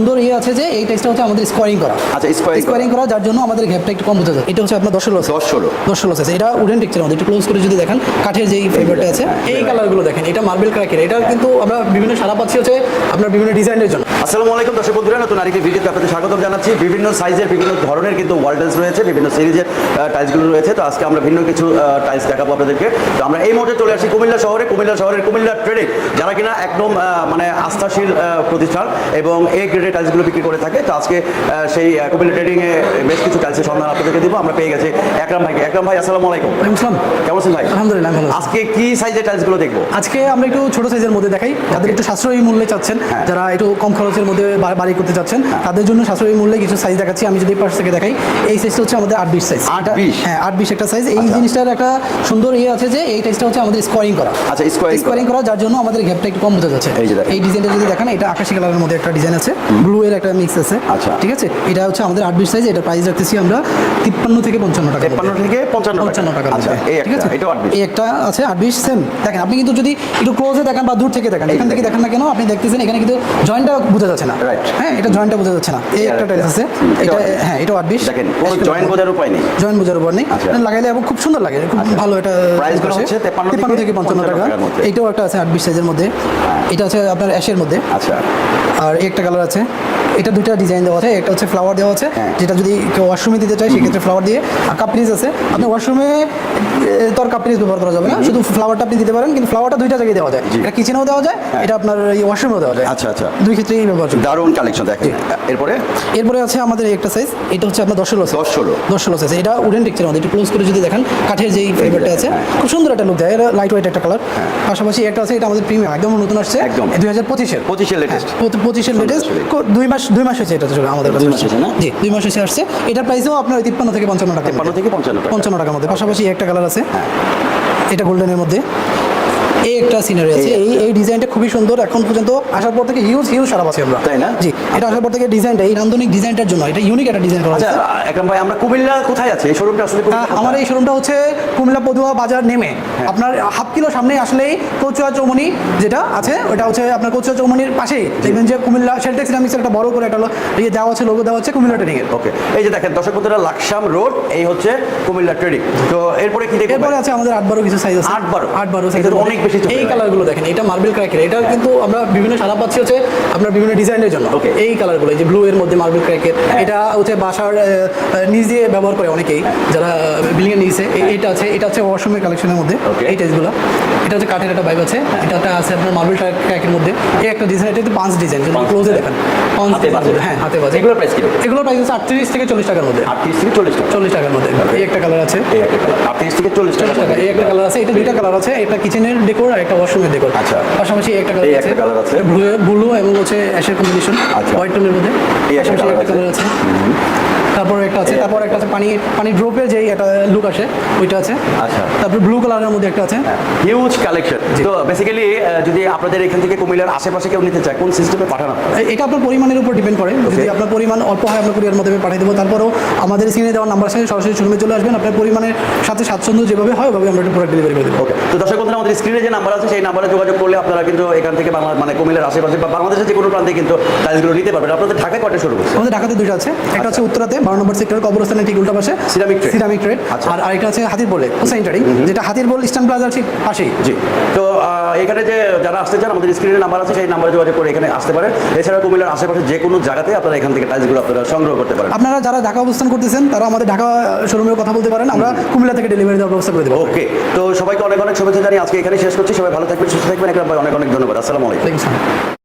সুন্দর আছে যে এই টাইলসটা হচ্ছে আমাদের স্কোয়ারিং করা। আচ্ছা, স্কোয়ারিং করা, যার জন্য আমাদের গ্যাপটা একটু কম বোঝা যায়। এটা হচ্ছে আপনার 10-16 আছে। এটা উডেন টেক্সচারের মধ্যে, একটু ক্লোজ করে যদি দেখেন কাঠের যেই ফাইবারটা আছে, এই কালারগুলো দেখেন, এটা মার্বেল ক্র্যাকের। এটা কিন্তু আমরা বিভিন্ন সারা পাচ্ছি হচ্ছে আপনার বিভিন্ন ডিজাইনের জন্য। আসসালামু আলাইকুম দর্শক বন্ধুরা, নতুন আরেকটি ভিডিওতে আপনাদের স্বাগতম জানাচ্ছি। বিভিন্ন সাইজের বিভিন্ন ধরনের কিন্তু ওয়াল টাইলস রয়েছে, বিভিন্ন সিরিজের টাইলসগুলো রয়েছে। তো আজকে আমরা ভিন্ন কিছু টাইলস দেখাবো আপনাদেরকে। তো আমরা এই মুহূর্তে চলে আসি কুমিল্লা শহরের কুমিল্লা ট্রেডিং, যারা কিনা একদম মানে আস্থাশীল প্রতিষ্ঠান এবং এই গ্রেডের টাইলসগুলো বিক্রি করে থাকে। তো আজকে সেই কুমিল্লা ট্রেডিংয়ে বেশ কিছু টাইলসের সন্ধান আপনাদেরকে দিব। আমরা পেয়ে গেছি একরাম ভাইকে। একরাম ভাই, আসসালামু আলাইকুম। কেমন আছেন ভাই? আলহামদুলিল্লাহ ভালো। আজকে কি সাইজের টাইলসগুলো দেখবো? আজকে আমরা একটু ছোট সাইজের মধ্যে দেখাই, যাদের একটু সাশ্রয়ী মূল্যে চাচ্ছেন, যারা একটু কম খরচের মধ্যে বাড়ি করতে চাচ্ছেন, তাদের জন্য সাশ্রয়ী মূল্যে কিছু সাইজ দেখাচ্ছি। আমি যদি পাশ থেকে দেখাই, এই সাইজটা হচ্ছে আমাদের 8-20 সাইজ। 8-20? হ্যাঁ, 8-20 একটা সাইজ। এই জিনিসটার একটা সুন্দর আছে যে এই টাইলসটা হচ্ছে আমাদের স্কোয়ারিং করা। আচ্ছা, স্কোয়ারিং করা, যার জন্য আমাদের গ্যাপটা একটু কম বোঝা যাচ্ছে। এই ডিজাইনটা যদি দেখেন, এটা আকাশি কালারের মধ্যে একটা ডিজাইন আছে, ব্লু এর একটা মিক্স আছে। আচ্ছা, ঠিক আছে। এটা হচ্ছে আমাদের 8-20 সাইজ। এটা প্রাইস রাখতেছি আমরা 53 থেকে 55 টাকা। 53 থেকে 55 টাকা। আচ্ছা, ঠিক আছে। এটা 8-20, এই একটা আছে 8-20 সেম। দেখেন, আপনি কিন্তু যদি একটু ক্লোজে দেখেন বা দূর থেকে দেখেন, এখান থেকে দেখেন না কেন, আপনি দেখতেছেন এখানে কিন্তু জয়েন্টটা বোঝা যাচ্ছে না। হ্যাঁ, এটা জয়েন্টটা বোঝা যাচ্ছে না। এই একটা টাইলস আছে, এটা হ্যাঁ, এটা 8-20। দেখেন, কোনো জয়েন্ট বোঝার উপায় নেই, জয়েন্ট বোঝার উপর নেই। লাগাইলে এবং খুব সুন্দর লাগে, খুব ভালো। এটা প্রাইস হচ্ছে 53 থেকে 55 টাকা। এটাও একটা আছে 8-20 সাইজের মধ্যে। এটা আছে আপনার অ্যাশের মধ্যে। আচ্ছা, আর একটা কালার আছে, এটা দুইটা ডিজাইন দেওয়া আছে। একটা হচ্ছে ফ্লাওয়ার দেওয়া আছে, যেটা যদি কেউ ওয়াশরুমে দিতে চায় সেক্ষেত্রে ফ্লাওয়ার দিয়ে। আর কাপ্রিজ আছে, আপনি ওয়াশরুমে তো আর কাপ্রিজ ব্যবহার করা যাবে না, শুধু ফ্লাওয়ারটা আপনি দিতে পারেন। কিন্তু ফ্লাওয়ারটা দুইটা জায়গায় দেওয়া যায়, এটা কিচেনেও দেওয়া যায়, এটা আপনার এই ওয়াশরুমেও দেওয়া যায়। আচ্ছা আচ্ছা, দুই ক্ষেত্রেই ব্যবহার। দারুণ কালেকশন। দেখেন, এরপরে আছে আমাদের একটা সাইজ, এটা হচ্ছে আপনার 10-16 সাইজ। এটা উডেন টেক্সচারের মধ্যে, একটু ক্লোজ করে যদি দেখেন কাঠের যেই ফাইবারটা আছে, খুব সুন্দর একটা লুক দেয়। এটা লাইট ওয়েট একটা কালার। পাশাপাশি একটা আছে, এটা আমাদের প্রিমিয়াম, একদম নতুন আসছে, একদম 2025-এর লেটেস্ট। 25-এর লেটেস্ট। 2 মাস হয়েছে এটা চলে আমাদের কাছে। 2 মাস হয়েছে আসছে। এটা প্রাইসও আপনার 53 থেকে 55 টাকা। 55 টাকার মধ্যে। পাশাপাশি একটা কালার আছে, এটা গোল্ডেনের মধ্যে। এই একটা সিনারি আছে। এই ডিজাইনটা খুবই সুন্দর। এখন পর্যন্ত আসার পর থেকে হিউজ সারা পাচ্ছি আমরা, তাই না? জি, এটা আসার পর থেকে ডিজাইনটা, এই নান্দনিক ডিজাইনটার জন্য এটা ইউনিক একটা ডিজাইন করা আছে। আচ্ছা একরাম ভাই, আমরা কুমিল্লা কোথায় আছে এই শোরুমটা? আসলে আমার এই শোরুমটা হচ্ছে কুমিল্লা পদুয়া বাজার নেমে আপনার হাফ কিলো সামনে আসলেই কচুয়া চৌমনি যেটা আছে, ওটা হচ্ছে আপনার কচুয়া চৌমনির পাশেই দেখবেন যে কুমিল্লা শেলটেক্স সিরামিক্সের একটা বড় করে একটা ইয়ে দেওয়া আছে, লোগো দেওয়া আছে কুমিল্লা ট্রেডিং এর। ওকে, এই যে দেখেন দর্শক বন্ধুরা, লাকসাম রোড, এই হচ্ছে কুমিল্লা ট্রেডিং। তো এরপরে কি দেখব? এরপরে আছে আমাদের 8-12 কিছু সাইজ আছে। 8-12 সাইজ, অনেক বেশি। এই কালারগুলো দেখেন, এটা মার্বেল ক্র্যাকের। এটা কিন্তু আমরা বিভিন্ন সাদা পাচ্ছি হচ্ছে আপনার বিভিন্ন ডিজাইনের জন্য। এই কালারগুলো, এই যে ব্লু এর মধ্যে মার্বেল ক্র্যাকের, এটা হচ্ছে বাসার নিচ দিয়ে ব্যবহার করে অনেকেই, যারা বিল্ডিং এর নিচে। এটা আছে, এটা হচ্ছে ওয়াশরুমের কালেকশনের মধ্যে এই টাইলসগুলো। এটা হচ্ছে কাঠের একটা ভাইব আছে। এটা আছে আপনার মার্বেল ক্র্যাকের মধ্যে। এই একটা ডিজাইন, এটা হচ্ছে পাঁচ ডিজাইন, যদি ক্লোজে দেখেন পাঁচ। হ্যাঁ, হাতে বাজে। এগুলোর প্রাইস কি? এগুলোর প্রাইস হচ্ছে 38 থেকে 40 টাকার মধ্যে। 38 থেকে 40 টাকার মধ্যে। এই একটা কালার আছে, 38 থেকে 40 টাকা। এই একটা কালার আছে। এটা দুইটা কালার আছে, একটা কিচেনের ডেকোর আর একটা ওয়াশরুমের ডেকোর। আচ্ছা, পাশাপাশি একটা কালার আছে ব্লু এবং হচ্ছে অ্যাশের কম্বিনেশন, হোয়াইট টোনের মধ্যে। একটা কালার আছে। তারপর একটা আছে পানি ড্রপের যেই একটা লুক আসে, ওইটা আছে। আচ্ছা, তারপর ব্লু কালারের মধ্যে একটা আছে। Huge collection. তো বেসিক্যালি যদি আপনাদের এখান থেকে কুমিল্লার আশেপাশে কেউ নিতে চায়, কোন সিস্টেমে পাঠানো? এটা আপনার পরিমাণের উপর ডিপেন্ড করে। যদি আপনার পরিমাণ অল্প হয়, আমরা কুরিয়ার মাধ্যমে পাঠিয়ে দেবো। তারপরও আমাদের স্ক্রিনে দেওয়ার নাম্বার সাথে সরাসরি শোরুমে চলে আসবেন। আপনার পরিমাণের সাথে স্বাচ্ছন্দ্য যেভাবে হয় ওইভাবে আমরা প্রোডাক্ট ডেলিভারি করে দেবো। ওকে, তো দর্শক বন্ধুরা, আমাদের স্ক্রিনে যে নাম্বার আছে সেই নাম্বারে যোগাযোগ করলে আপনারা কিন্তু এখান থেকে মানে কুমিল্লার আশেপাশে বা বাংলাদেশের যে কোনো প্রান্তে কিন্তু টাইলসগুলো নিতে পারবেন। আপনাদের ঢাকায় কয়টা শুরু করছে? আমাদের ঢাকাতে দুইটা আছে। একটা হচ্ছে উত্তরাতে 12 নম্বর সেক্টর, কবরস্থানের ঠিক উল্টা পাশে, সিরামিক ট্রেড। আর আরেকটা আছে হাতিরবলে হোসেন ট্রেডিং, যেটা হাতিরবল ইস্টার্ন প্লাজার ঠিক পাশেই। জি, তো এখানে যে যারা আসতে চান, আমাদের স্ক্রিনে নাম্বার আছে, সেই নাম্বারে যোগাযোগ করে এখানে আসতে পারেন। এছাড়া কুমিল্লার আশেপাশে যে কোনো জায়গাতে আপনারা এখান থেকে টাইলসগুলো আপনারা সংগ্রহ করতে পারেন। আপনারা যারা ঢাকা অবস্থান করতেছেন তারা আমাদের ঢাকা শোরুমের কথা বলতে পারেন, আমরা কুমিল্লা থেকে ডেলিভারি দেওয়ার ব্যবস্থা করে দেবো। ওকে, তো সবাইকে অনেক শুভেচ্ছা জানিয়ে আজকে এখানে শেষ করছি। সবাই ভালো থাকবেন, সুস্থ থাকবেন। অনেক ধন্যবাদ। আসসালামু আলাইকুম।